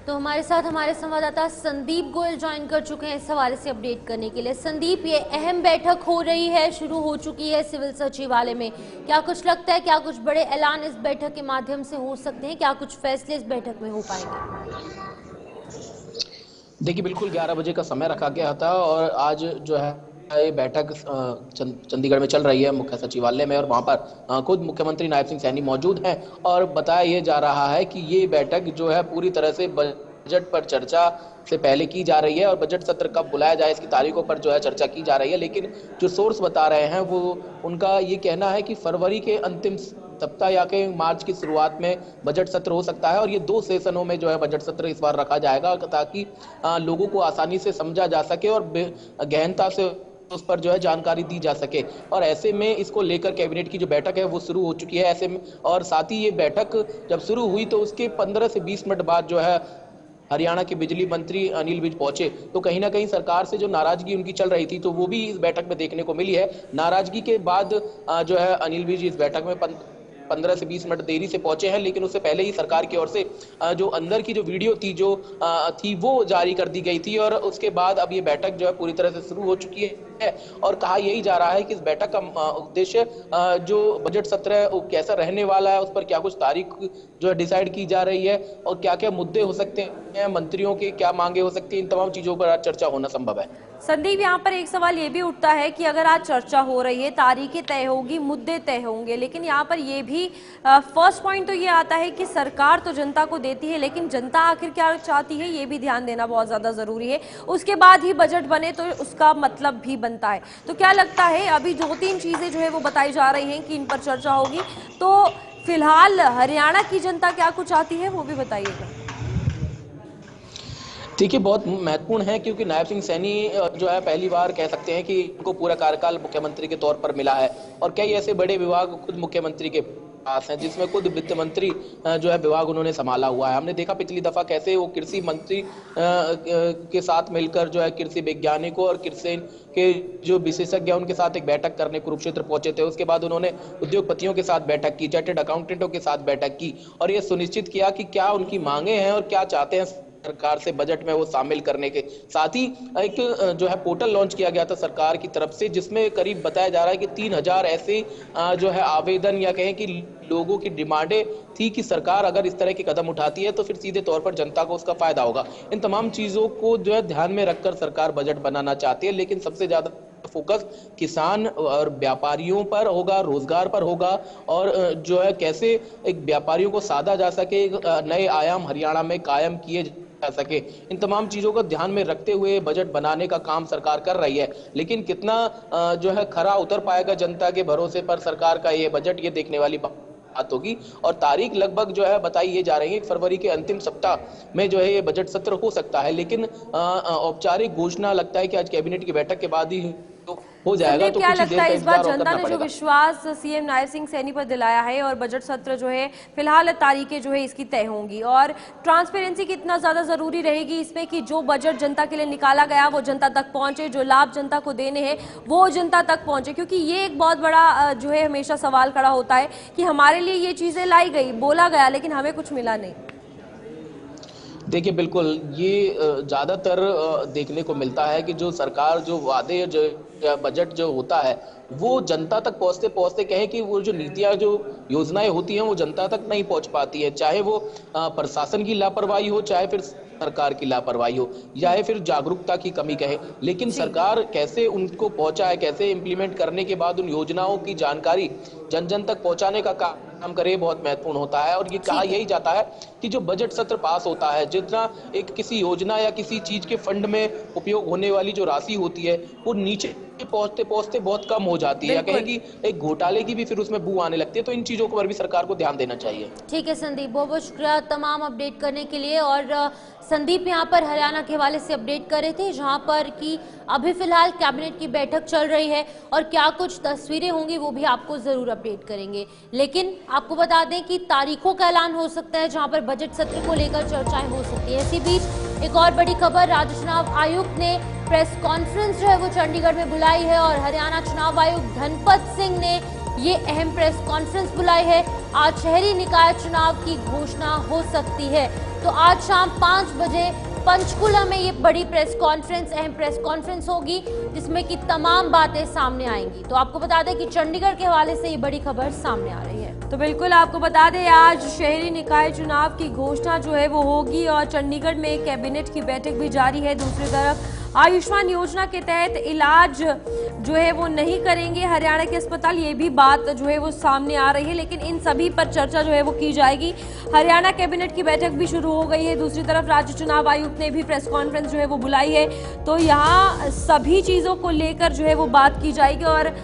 तो हमारे साथ हमारे संवाददाता संदीप गोयल ज्वाइन कर चुके हैं इस हवाले से अपडेट करने के लिए। संदीप, ये अहम बैठक हो रही है, शुरू हो चुकी है सिविल सचिवालय में, क्या कुछ लगता है क्या कुछ बड़े ऐलान इस बैठक के माध्यम से हो सकते हैं, क्या कुछ फैसले इस बैठक में हो पाएंगे? देखिए, बिल्कुल 11 बजे का समय रखा गया था और आज जो है ये बैठक चंडीगढ़ में चल रही है मुख्य सचिवालय में और वहां पर खुद मुख्यमंत्री नायब सिंह सैनी मौजूद हैं और बताया ये जा रहा है कि ये बैठक जो है पूरी तरह से बजट पर चर्चा से पहले की जा रही है और बजट सत्र कब बुलाया जाए इसकी तारीखों पर जो है चर्चा की जा रही है। लेकिन जो सोर्स बता रहे हैं वो उनका ये कहना है कि फरवरी के अंतिम सप्ताह या के मार्च की शुरुआत में बजट सत्र हो सकता है और ये 2 सेशनों में जो है बजट सत्र इस बार रखा जाएगा ताकि लोगों को आसानी से समझा जा सके और गहनता से उस पर जो है जानकारी दी जा सके। और ऐसे में इसको लेकर कैबिनेट की जो बैठक है वो शुरू हो चुकी है ऐसे में, और साथ ही ये बैठक जब शुरू हुई तो उसके 15 से 20 मिनट बाद जो है हरियाणा के बिजली मंत्री अनिल विज पहुंचे। तो कहीं ना कहीं सरकार से जो नाराजगी उनकी चल रही थी तो वो भी इस बैठक में देखने को मिली है। नाराजगी के बाद जो है अनिल विज इस बैठक में 15 से 20 मिनट देरी से पहुंचे हैं, लेकिन उससे पहले ही सरकार की ओर से जो अंदर की जो वीडियो थी वो जारी कर दी गई थी और उसके बाद अब ये बैठक जो है पूरी तरह से शुरू हो चुकी है और कहा यही जा रहा है कि इस बैठक का उद्देश्य जो बजट सत्र है वो कैसा रहने वाला है, उस पर क्या कुछ तारीख जो है डिसाइड की जा रही है और क्या क्या मुद्दे हो सकते हैं, मंत्रियों के क्या मांगे हो सकती हैं, इन तमाम चीजों पर आज चर्चा होना संभव है। संदीप, यहाँ पर एक सवाल ये भी उठता है कि अगर आज चर्चा हो रही है, तारीखें तय होगी, मुद्दे तय होंगे, लेकिन यहाँ पर ये भी फर्स्ट पॉइंट तो ये आता है कि सरकार तो जनता को देती है लेकिन जनता आखिर क्या चाहती है ये भी ध्यान देना बहुत ज्यादा जरूरी है। उसके बाद ही बजट बने तो उसका मतलब भी बनता है। तो क्या लगता है, अभी 2-3 चीजें जो है वो बताई जा रही हैं कि इन पर चर्चा होगी, तो फिलहाल हरियाणा की जनता क्या कुछ चाहती है वो भी बताइएगा। देखिए, बहुत महत्वपूर्ण है क्योंकि नायब सिंह सैनी जो है पहली बार कह सकते हैं कि उनको पूरा कार्यकाल मुख्यमंत्री के तौर पर मिला है और कई ऐसे बड़े विभाग खुद मुख्यमंत्री के पास हैं जिसमें खुद वित्त मंत्री जो है विभाग उन्होंने संभाला हुआ है। हमने देखा पिछली दफा कैसे वो कृषि मंत्री के साथ मिलकर जो है कृषि वैज्ञानिकों और कृषि के जो विशेषज्ञ उनके साथ एक बैठक करने कुरुक्षेत्र पहुंचे थे। उसके बाद उन्होंने उद्योगपतियों के साथ बैठक की, चार्टर्ड अकाउंटेंटों के साथ बैठक की और ये सुनिश्चित किया कि क्या उनकी मांगे हैं और क्या चाहते हैं सरकार से बजट में वो शामिल करने के साथ ही एक जो है पोर्टल लॉन्च किया गया था सरकार की तरफ से, जिसमें करीब बताया जा रहा है कि 3000 ऐसे जो है आवेदन या कहें कि लोगों की डिमांडें थी कि सरकार अगर इस तरह के कदम उठाती है तो फिर सीधे तौर पर जनता को उसका फायदा होगा। इन तमाम चीजों को जो है ध्यान में रखकर सरकार बजट बनाना चाहती है, लेकिन सबसे ज्यादा फोकस किसान और व्यापारियों पर होगा, रोजगार पर होगा और जो है कैसे एक व्यापारियों को साधा जा सके, नए आयाम हरियाणा में कायम किए जा सके। इन तमाम चीजों को ध्यान में रखते हुए बजट बनाने का काम सरकार कर रही है, लेकिन कितना जो है खरा उतर पाएगा जनता के भरोसे पर सरकार का ये बजट, ये देखने वाली बात होगी। और तारीख लगभग जो है बताई ये जा रही है फरवरी के अंतिम सप्ताह में जो है ये बजट सत्र हो सकता है, लेकिन औपचारिक घोषणा लगता है कि आज कैबिनेट की बैठक के बाद ही हो जाएगा। तो क्या लगता है इस बार जनता ने जो विश्वास सीएम नायब सिंह सैनी पर दिलाया है और बजट सत्र जो है फिलहाल तारीखें जो है इसकी तय होंगी, और ट्रांसपेरेंसी कितना ज्यादा जरूरी रहेगी इसमें कि जो बजट जनता के लिए निकाला गया वो जनता तक पहुंचे, जो लाभ जनता को देने हैं वो जनता तक पहुंचे, क्योंकि ये एक बहुत बड़ा जो है हमेशा सवाल खड़ा होता है कि हमारे लिए ये चीजें लाई गई, बोला गया, लेकिन हमें कुछ मिला नहीं। देखिए बिल्कुल ये ज्यादातर देखने को मिलता है कि जो सरकार जो वादे जो बजट जो होता है वो जनता तक पहुंचते पहुंचते कहें कि वो जो नीतियां जो योजनाएं होती हैं वो जनता तक नहीं पहुंच पाती है, चाहे वो प्रशासन की लापरवाही हो, चाहे फिर सरकार की लापरवाही हो, या फिर जागरूकता की कमी कहे, लेकिन सरकार कैसे उनको पहुंचाए, कैसे इंप्लीमेंट करने के बाद उन योजनाओं की जानकारी जन जन तक पहुंचाने का काम करे बहुत महत्वपूर्ण होता है। और ये कहा यही जाता है कि जो बजट सत्र पास होता है, जितना एक किसी योजना या किसी चीज के फंड में उपयोग होने वाली जो राशि होती है वो नीचे पहुंचते पहुंचते बहुत कम हो जाती है, या कहें कि एक घोटाले की भी फिर उसमें बू आने लगती है। तो इन चीजों पर भी सरकार को ध्यान देना चाहिए। ठीक है संदीप, बहुत बहुत शुक्रिया तमाम अपडेट करने के लिए। और संदीप यहाँ पर हरियाणा के हवाले से अपडेट कर रहे थे, जहाँ पर कि अभी फिलहाल कैबिनेट की बैठक चल रही है और क्या कुछ तस्वीरें होंगी वो भी आपको जरूर अपडेट करेंगे। लेकिन आपको बता दें कि तारीखों का ऐलान हो सकता है जहाँ पर बजट सत्र को लेकर चर्चाएं हो सकती है। इसी बीच एक और बड़ी खबर, राज्य चुनाव आयुक्त ने प्रेस कॉन्फ्रेंस जो है वो चंडीगढ़ में बुलाई है और हरियाणा चुनाव आयुक्त धनपत सिंह ने ये अहम प्रेस कॉन्फ्रेंस बुलाई है। आज शहरी निकाय चुनाव की घोषणा हो सकती है, तो आज शाम 5 बजे पंचकुला में ये बड़ी प्रेस कॉन्फ्रेंस, अहम प्रेस कॉन्फ्रेंस होगी जिसमें कि तमाम बातें सामने आएंगी। तो आपको बता दें कि चंडीगढ़ के हवाले से ये बड़ी खबर सामने आ रही है। तो बिल्कुल आपको बता दें आज शहरी निकाय चुनाव की घोषणा जो है वो होगी और चंडीगढ़ में कैबिनेट की बैठक भी जारी है। दूसरी तरफ आयुष्मान योजना के तहत इलाज जो है वो नहीं करेंगे हरियाणा के अस्पताल, ये भी बात जो है वो सामने आ रही है, लेकिन इन सभी पर चर्चा जो है वो की जाएगी। हरियाणा कैबिनेट की बैठक भी शुरू हो गई है। दूसरी तरफ राज्य चुनाव आयुक्त ने भी प्रेस कॉन्फ्रेंस जो है वो बुलाई है, तो यहाँ सभी चीजों को लेकर जो है वो बात की जाएगी। और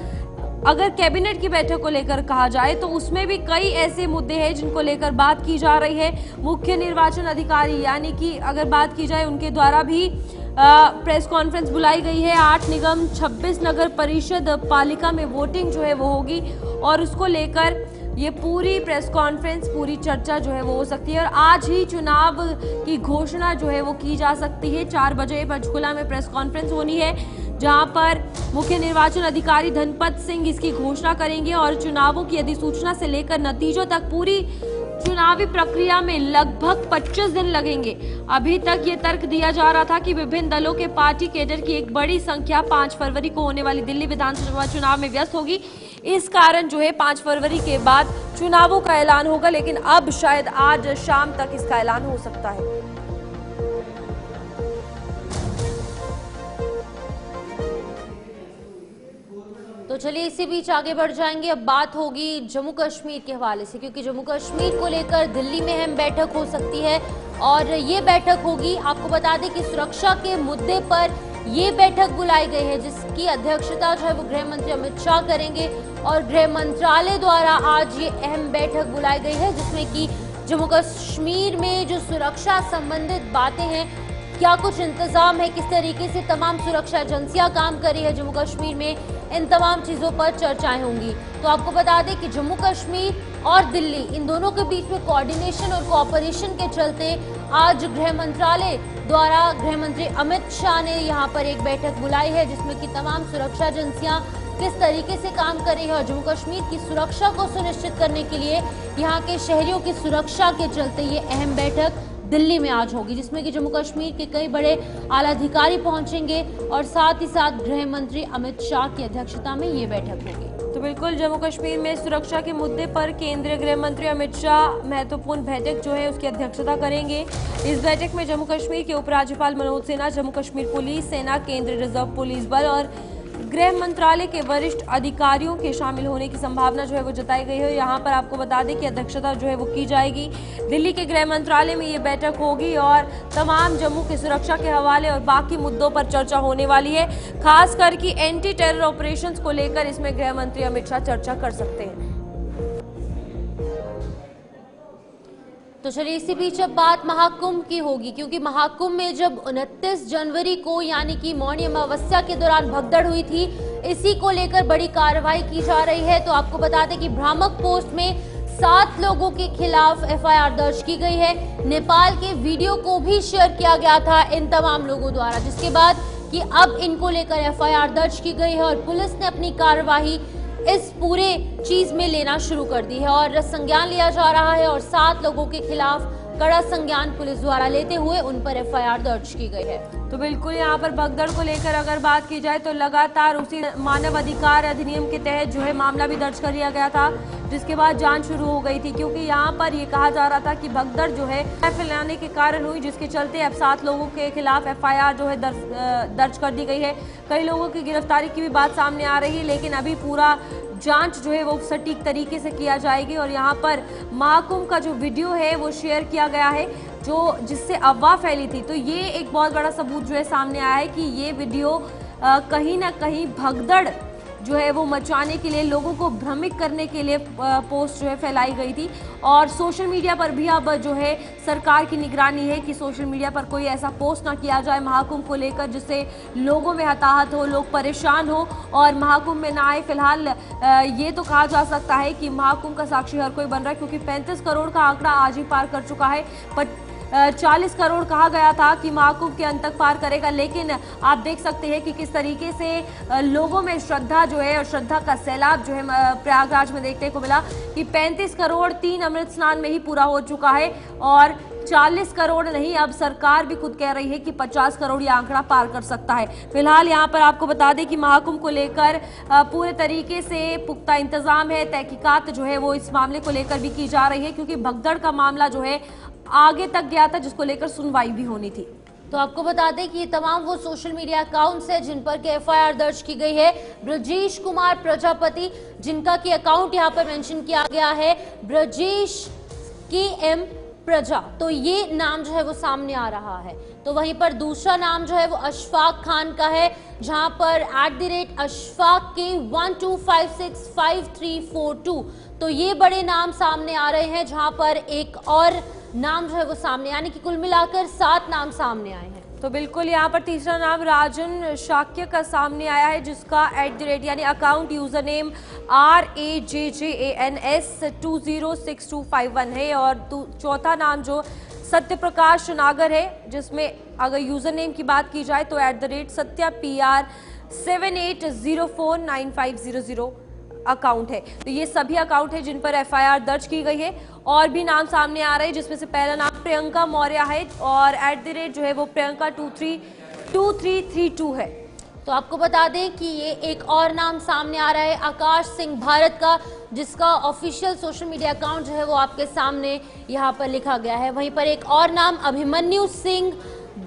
अगर कैबिनेट की बैठक को लेकर कहा जाए तो उसमें भी कई ऐसे मुद्दे हैं जिनको लेकर बात की जा रही है। मुख्य निर्वाचन अधिकारी यानी कि अगर बात की जाए उनके द्वारा भी प्रेस कॉन्फ्रेंस बुलाई गई है। 8 निगम 26 नगर परिषद पालिका में वोटिंग जो है वो होगी और उसको लेकर ये पूरी प्रेस कॉन्फ्रेंस, पूरी चर्चा जो है वो हो सकती है और आज ही चुनाव की घोषणा जो है वो की जा सकती है। 4 बजे पंचकुला में प्रेस कॉन्फ्रेंस होनी है जहां पर मुख्य निर्वाचन अधिकारी धनपत सिंह इसकी घोषणा करेंगे और चुनावों की अधिसूचना से लेकर नतीजों तक पूरी चुनावी प्रक्रिया में लगभग 25 दिन लगेंगे। अभी तक ये तर्क दिया जा रहा था कि विभिन्न दलों के पार्टी कैडर की एक बड़ी संख्या 5 फरवरी को होने वाली दिल्ली विधानसभा चुनाव में व्यस्त होगी। इस कारण जो है 5 फरवरी के बाद चुनावों का ऐलान होगा, लेकिन अब शायद आज शाम तक इसका ऐलान हो सकता है। तो चलिए इसी बीच आगे बढ़ जाएंगे। अब बात होगी जम्मू कश्मीर के हवाले से, क्योंकि जम्मू कश्मीर को लेकर दिल्ली में अहम बैठक हो सकती है और ये बैठक होगी, आपको बता दें कि सुरक्षा के मुद्दे पर ये बैठक बुलाई गई है जिसकी अध्यक्षता जो है वो गृह मंत्री अमित शाह करेंगे और गृह मंत्रालय द्वारा आज ये अहम बैठक बुलाई गई है जिसमें कि जम्मू कश्मीर में जो सुरक्षा संबंधित बातें हैं, क्या कुछ इंतजाम है, किस तरीके से तमाम सुरक्षा एजेंसियां काम कर रही है जम्मू कश्मीर में, इन तमाम चीज़ों पर चर्चाएं होंगी। तो आपको बता दें कि जम्मू कश्मीर और दिल्ली इन दोनों के बीच में कोऑर्डिनेशन और कोऑपरेशन के चलते आज गृह मंत्रालय द्वारा गृह मंत्री अमित शाह ने यहाँ पर एक बैठक बुलाई है जिसमें कि तमाम सुरक्षा एजेंसियां किस तरीके से काम कर रही है और जम्मू कश्मीर की सुरक्षा को सुनिश्चित करने के लिए यहाँ के शहरियों की सुरक्षा के चलते ये अहम बैठक दिल्ली में आज होगी, जिसमें कि जम्मू कश्मीर के कई बड़े आला अधिकारी पहुंचेंगे और साथ ही साथ गृह मंत्री अमित शाह की अध्यक्षता में ये बैठक होगी। तो बिल्कुल जम्मू कश्मीर में सुरक्षा के मुद्दे पर केंद्रीय गृह मंत्री अमित शाह महत्वपूर्ण बैठक जो है उसकी अध्यक्षता करेंगे। इस बैठक में जम्मू कश्मीर के उपराज्यपाल मनोज सिन्हा, जम्मू कश्मीर पुलिस सेना, केंद्रीय रिजर्व पुलिस बल और गृह मंत्रालय के वरिष्ठ अधिकारियों के शामिल होने की संभावना जो है वो जताई गई है। यहाँ पर आपको बता दें कि अध्यक्षता जो है वो की जाएगी। दिल्ली के गृह मंत्रालय में ये बैठक होगी और तमाम जम्मू की सुरक्षा के हवाले और बाकी मुद्दों पर चर्चा होने वाली है। खास करके एंटी टेरर ऑपरेशंस को लेकर इसमें गृह मंत्री अमित शाह चर्चा कर सकते हैं। तो चलिए इसी बीच अब बात महाकुंभ की होगी, क्योंकि महाकुंभ में जब 29 जनवरी को यानी कि मौनी अमावस्या के दौरान भगदड़ हुई थी, इसी को लेकर बड़ी कार्रवाई की जा रही है। तो आपको बता दें कि भ्रामक पोस्ट में 7 लोगों के खिलाफ एफआईआर दर्ज की गई है। नेपाल के वीडियो को भी शेयर किया गया था इन तमाम लोगों द्वारा, जिसके बाद कि अब इनको लेकर एफआईआर दर्ज की गई है और पुलिस ने अपनी कार्यवाही इस पूरे चीज में लेना शुरू कर दी है और संज्ञान लिया जा रहा है और 7 लोगों के खिलाफ कड़ा संज्ञान पुलिस द्वारा लेते हुए उन पर एफआईआर दर्ज की गई है। तो बिल्कुल यहाँ पर भगदड़ को लेकर अगर बात की जाए तो लगातार उसी मानव अधिकार अधिनियम के तहत जो है मामला भी दर्ज कर लिया गया था, जिसके बाद जांच शुरू हो गई थी, क्योंकि यहाँ पर ये कहा जा रहा था कि भगदड़ जो है फैलाने के कारण हुई, जिसके चलते अब 7 लोगों के खिलाफ एफआईआर जो है दर्ज कर दी गई है। कई लोगों की गिरफ्तारी की भी बात सामने आ रही है, लेकिन अभी पूरा जांच जो है वो सटीक तरीके से किया जाएगी। और यहाँ पर महाकुंभ का जो वीडियो है वो शेयर किया गया है जिससे अफवाह फैली थी, तो ये एक बहुत बड़ा सबूत जो है सामने आया है कि ये वीडियो कहीं ना कहीं भगदड़ जो है वो मचाने के लिए, लोगों को भ्रमित करने के लिए पोस्ट जो है फैलाई गई थी। और सोशल मीडिया पर भी अब जो है सरकार की निगरानी है कि सोशल मीडिया पर कोई ऐसा पोस्ट ना किया जाए महाकुंभ को लेकर जिससे लोगों में हताहत हो, लोग परेशान हो और महाकुंभ में ना आए। फिलहाल ये तो कहा जा सकता है कि महाकुंभ का साक्षी हर कोई बन रहा है, क्योंकि 35 करोड़ का आंकड़ा आज ही पार कर चुका है। 40 करोड़ कहा गया था कि महाकुंभ के अंत तक पार करेगा, लेकिन आप देख सकते हैं कि किस तरीके से लोगों में श्रद्धा जो है और श्रद्धा का सैलाब जो है प्रयागराज में देखने को मिला कि 35 करोड़ 3 अमृत स्नान में ही पूरा हो चुका है और 40 करोड़ नहीं, अब सरकार भी खुद कह रही है कि 50 करोड़ ये आंकड़ा पार कर सकता है। फिलहाल यहाँ पर आपको बता दें कि महाकुंभ को लेकर पूरे तरीके से पुख्ता इंतजाम है, तहकीकात जो है वो इस मामले को लेकर भी की जा रही है, क्योंकि भगदड़ का मामला जो है आगे तक गया था जिसको लेकर सुनवाई भी होनी थी। तो आपको बता दें कि ये तमाम वो सोशल मीडिया अकाउंट्स हैं जिन पर के एफआईआर दर्ज की गई है। ब्रजेश कुमार प्रजापति जिनका की अकाउंट यहाँ पर मेंशन किया गया है, ब्रजेश KM प्रजा, तो ये नाम जो है वो सामने आ रहा है। तो वहीं पर दूसरा नाम जो है वो अशफाक खान का है, जहां पर @अशफाक के 12565342, तो ये बड़े नाम सामने आ रहे हैं, जहां पर एक और नाम जो है वो सामने, यानी कि कुल मिलाकर 7 नाम सामने आए हैं। तो बिल्कुल यहाँ पर तीसरा नाम राजन शाक्य का सामने आया है, जिसका @ यानी अकाउंट यूजर नेम RAJJANS206251 है। और चौथा नाम जो सत्य प्रकाश नागर है, जिसमें अगर यूजर नेम की बात की जाए तो @SatyaPR78049500 अकाउंट है। तो ये सभी अकाउंट है जिन पर एफआईआर दर्ज की गई है। और भी नाम सामने आ रहे हैं, जिसमें से पहला नाम प्रियंका मौर्य है और @ जो है वो प्रियंका 2332 है। तो आपको बता दें कि ये एक और नाम सामने आ रहा है आकाश सिंह भारत का, जिसका ऑफिशियल सोशल मीडिया अकाउंट जो है वो आपके सामने यहाँ पर लिखा गया है। वहीं पर एक और नाम अभिमन्यु सिंह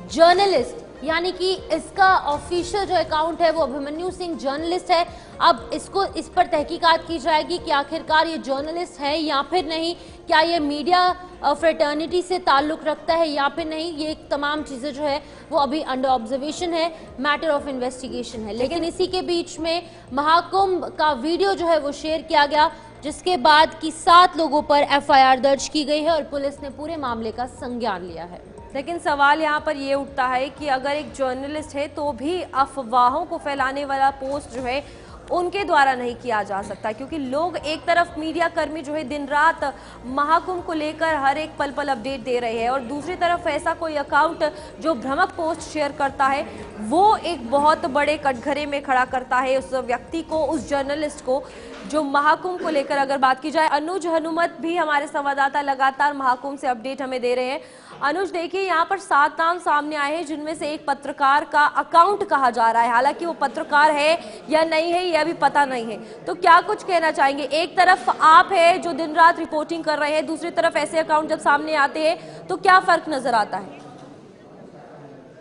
जर्नलिस्ट, यानी कि इसका ऑफिशियल जो अकाउंट है वो अभिमन्यु सिंह जर्नलिस्ट है। अब इस पर तहकीकात की जाएगी कि आखिरकार ये जर्नलिस्ट है या फिर नहीं, क्या ये मीडिया फ्रेटर्निटी से ताल्लुक रखता है या फिर नहीं, ये तमाम चीज़ें जो है वो अभी अंडर ऑब्जर्वेशन है, मैटर ऑफ इन्वेस्टिगेशन है। लेकिन इसी के बीच में महाकुंभ का वीडियो जो है वो शेयर किया गया, जिसके बाद कि 7 लोगों पर एफआईआर दर्ज की गई है और पुलिस ने पूरे मामले का संज्ञान लिया है। लेकिन सवाल यहाँ पर ये उठता है कि अगर एक जर्नलिस्ट है तो भी अफवाहों को फैलाने वाला पोस्ट जो है उनके द्वारा नहीं किया जा सकता, क्योंकि लोग एक तरफ मीडिया कर्मी जो है दिन रात महाकुंभ को लेकर हर एक पल पल अपडेट दे रहे हैं और दूसरी तरफ ऐसा कोई अकाउंट जो भ्रामक पोस्ट शेयर करता है वो एक बहुत बड़े कटघरे में खड़ा करता है उस व्यक्ति को, उस जर्नलिस्ट को जो महाकुंभ को लेकर अगर बात की जाए। अनुज हनुमत भी हमारे संवाददाता लगातार महाकुंभ से अपडेट हमें दे रहे हैं। अनुज देखिए, यहाँ पर 7 नाम सामने आए हैं जिनमें से एक पत्रकार का अकाउंट कहा जा रहा है। हालांकि वो पत्रकार है या नहीं है ये अभी पता नहीं है। तो क्या कुछ कहना चाहेंगे? एक तरफ आप है जो दिन रात रिपोर्टिंग कर रहे हैं, दूसरी तरफ ऐसे अकाउंट जब सामने आते हैं तो क्या फर्क नजर आता है?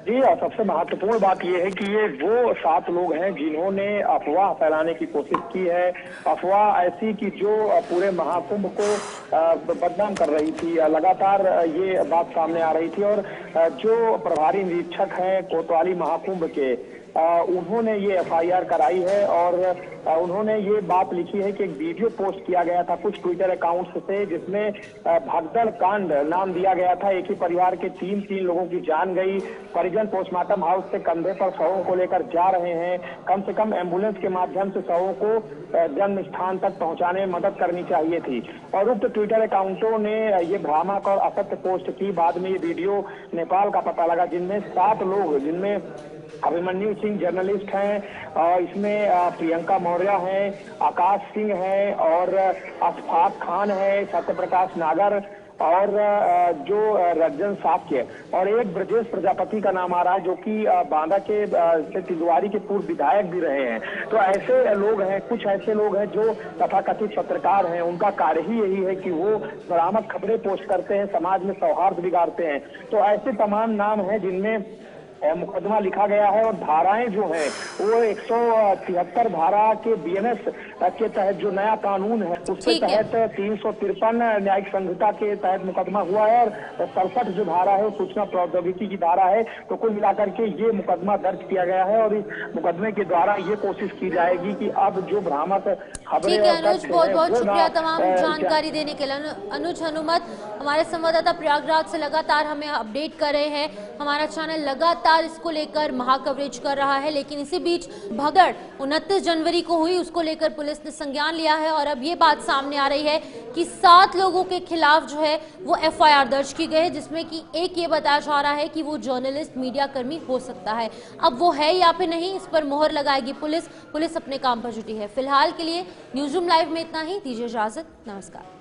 जी, सबसे महत्वपूर्ण बात यह है कि ये वो 7 लोग हैं जिन्होंने अफवाह फैलाने की कोशिश की है। अफवाह ऐसी कि जो पूरे महाकुंभ को बदनाम कर रही थी। लगातार ये बात सामने आ रही थी और जो प्रभारी निरीक्षक हैं कोतवाली महाकुंभ के, उन्होंने ये एफआईआर कराई है और उन्होंने ये बात लिखी है कि एक वीडियो पोस्ट किया गया था कुछ ट्विटर अकाउंट्स से जिसमें भगदड़ कांड नाम दिया गया था। एक ही परिवार के 3 लोगों की जान गई। परिजन पोस्टमार्टम हाउस से कंधे पर शवों को लेकर जा रहे हैं। कम से कम एम्बुलेंस के माध्यम से शवों को जन्म स्थान तक पहुंचाने में मदद करनी चाहिए थी। और उक्त ट्विटर अकाउंटों ने ये भ्रामक और असत्य पोस्ट की। बाद में ये वीडियो नेपाल का पता लगा जिनमें 7 लोग, जिनमें अभिमन्यु सिंह जर्नलिस्ट हैं, और इसमें प्रियंका मौर्य हैं, आकाश सिंह हैं और अशफाक खान है, सत्यप्रकाश नागर और जो रंजन साक्य और एक ब्रजेश प्रजापति का नाम आ रहा है जो कि बांदा के तिलवारी के पूर्व विधायक भी रहे हैं। तो ऐसे लोग हैं, कुछ ऐसे लोग हैं जो तथाकथित पत्रकार हैं। उनका कार्य ही यही है कि वो भ्रामक खबरें पोस्ट करते हैं, समाज में सौहार्द बिगाड़ते हैं। तो ऐसे तमाम नाम हैं जिनमें मुकदमा लिखा गया है और धाराएं जो है वो 173 धारा के बीएनएस के तहत जो नया कानून है उसके तहत 353 न्यायिक संहिता के तहत मुकदमा हुआ है और 67 जो धारा है सूचना प्रौद्योगिकी की धारा है। तो कुल मिलाकर के ये मुकदमा दर्ज किया गया है और इस मुकदमे के द्वारा ये कोशिश की जाएगी कि अब जो भ्रामक खबरें। अनुज, बहुत बहुत शुक्रिया तमाम जानकारी देने के लिए। अनुज हनुमत हमारे संवाददाता प्रयागराज से लगातार हमें अपडेट कर रहे हैं। हमारा चैनल लगातार इसको लेकर महाकवरेज कर रहा है, लेकिन इसी बीच भगड़ 29 जनवरी को हुई, उसको लेकर पुलिस ने संज्ञान लिया है और अब ये बात सामने आ रही है कि 7 लोगों के खिलाफ जो है वो एफआईआर दर्ज की गई है, जिसमें कि एक ये बताया जा रहा है कि वो जर्नलिस्ट मीडिया कर्मी हो सकता है। अब वो है या फिर नहीं, इस पर मोहर लगाएगी पुलिस। पुलिस अपने काम पर जुटी है। फिलहाल के लिए न्यूज़ रूम लाइव में इतना ही। दीजिए इजाजत, नमस्कार।